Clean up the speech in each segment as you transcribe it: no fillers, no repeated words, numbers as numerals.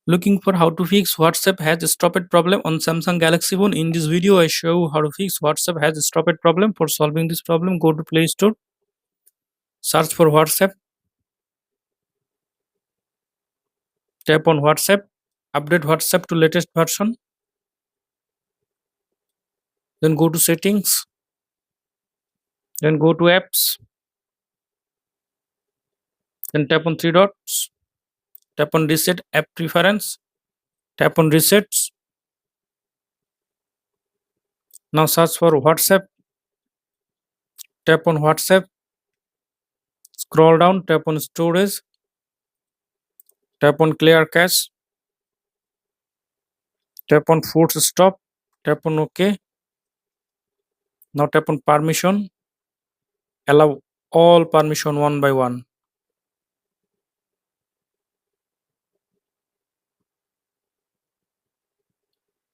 Looking for how to fix WhatsApp has stopped problem on Samsung Galaxy phone. In this video, I show you how to fix WhatsApp has stopped problem. For solving this problem, go to Play Store, search for WhatsApp, tap on WhatsApp, update WhatsApp to latest version, then go to settings, then go to apps, then tap on three dots, tap on reset app preference, tap on resets. Now search for WhatsApp, tap on WhatsApp, scroll down, tap on storage, tap on clear cache, tap on force stop, tap on OK. Now tap on permission, allow all permission one by one.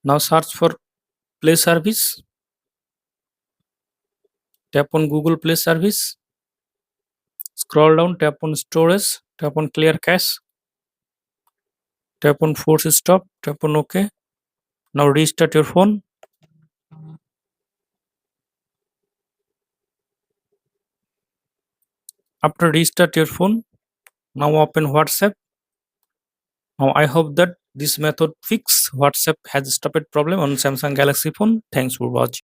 Now search for Play service, tap on Google Play service, scroll down, tap on storage, tap on clear cache, tap on force stop, tap on OK. Now restart your phone. After restart your phone, now open WhatsApp. Now I hope that this method fix WhatsApp has stopped problem on Samsung Galaxy phone. Thanks for watching.